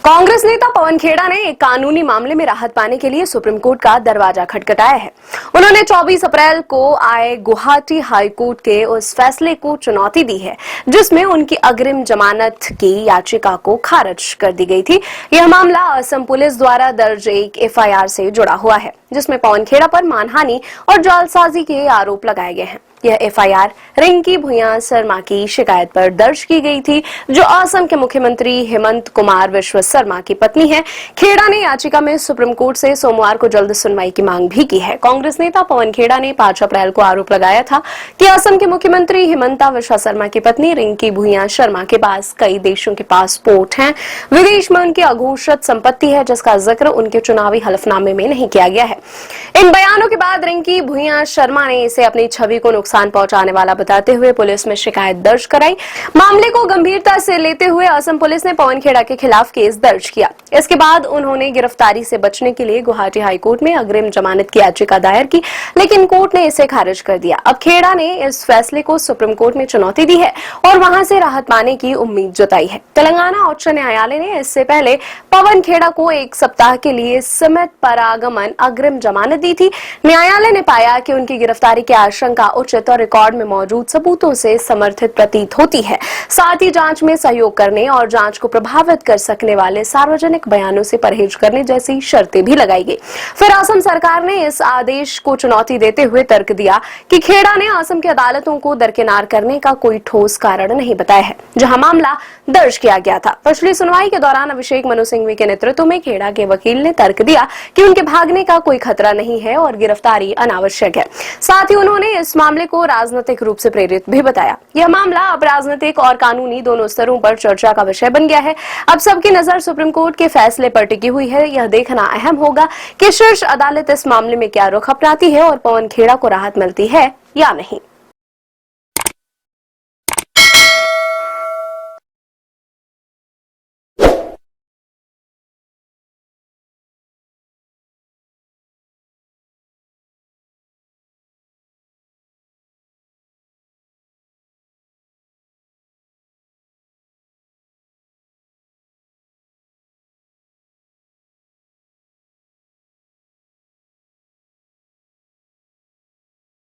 कांग्रेस नेता पवन खेड़ा ने एक कानूनी मामले में राहत पाने के लिए सुप्रीम कोर्ट का दरवाजा खटखटाया है। उन्होंने 24 अप्रैल को आए गुवाहाटी हाई कोर्ट के उस फैसले को चुनौती दी है जिसमें उनकी अग्रिम जमानत की याचिका को खारिज कर दी गई थी। यह मामला असम पुलिस द्वारा दर्ज एक एफआईआर से जुड़ा हुआ है जिसमें पवन खेड़ा पर मानहानि और जालसाजी के आरोप लगाए गए हैं। यह एफआईआर रिंकी भुइयां शर्मा की शिकायत पर दर्ज की गई थी, जो असम के मुख्यमंत्री हेमंत कुमार विश्व शर्मा की पत्नी है। खेड़ा ने याचिका में सुप्रीम कोर्ट से सोमवार को जल्द सुनवाई की मांग भी की है। कांग्रेस नेता पवन खेड़ा ने 5 अप्रैल को आरोप लगाया था कि असम के मुख्यमंत्री हेमंता विश्व शर्मा की पत्नी रिंकी भुइयां शर्मा के पास कई देशों के पासपोर्ट हैं। विदेश में उनकी अघोषित संपत्ति है जिसका जिक्र उनके चुनावी हलफनामे में नहीं किया गया है। इन बयानों के बाद रिंकी भुइयां शर्मा ने इसे अपनी छवि को नुकसान पहुंचाने वाला बताते हुए पुलिस में शिकायत दर्ज कराई। मामले को गंभीरता से लेते हुए असम पुलिस ने पवन खेड़ा के खिलाफ केस दर्ज किया। इसके बाद उन्होंने गिरफ्तारी से बचने के लिए गुवाहाटी हाई कोर्ट में अग्रिम जमानत की याचिका दायर की, लेकिन कोर्ट ने इसे खारिज कर दिया। अब खेड़ा ने इस फैसले को सुप्रीम कोर्ट में चुनौती दी है और वहां से राहत पाने की उम्मीद जताई है। तेलंगाना उच्च न्यायालय ने इससे पहले पवन खेड़ा को 1 सप्ताह के लिए सीमित परागमन अग्रिम जमानत दी थी। न्यायालय ने पाया कि उनकी गिरफ्तारी की आशंका उचित और रिकॉर्ड में मौजूद सबूतों से समर्थित प्रतीत होती है। साथ ही जांच में सहयोग करने और जांच को प्रभावित कर सकने वाले सार्वजनिक बयानों से परहेज करने जैसी शर्तें भी लगाई गई। फिर असम सरकार ने इस आदेश को चुनौती देते हुए तर्क दिया कि खेड़ा ने असम की अदालतों को दरकिनार करने का कोई ठोस कारण नहीं बताया है जहां मामला दर्ज किया गया था। पिछली सुनवाई के दौरान अभिषेक मनु सिंघवी के नेतृत्व में खेड़ा के वकील ने तर्क दिया कि उनके भागने का कोई खतरा नहीं है और गिरफ्तारी अनावश्यक है। साथ ही उन्होंने इस मामले को राजनीतिक रूप से प्रेरित भी बताया। यह मामला अब राजनीतिक और कानूनी दोनों स्तरों पर चर्चा का विषय बन गया है। अब सबकी नजर सुप्रीम कोर्ट के फैसले पर टिकी हुई है। यह देखना अहम होगा कि शीर्ष अदालत इस मामले में क्या रुख अपनाती है और पवन खेड़ा को राहत मिलती है या नहीं।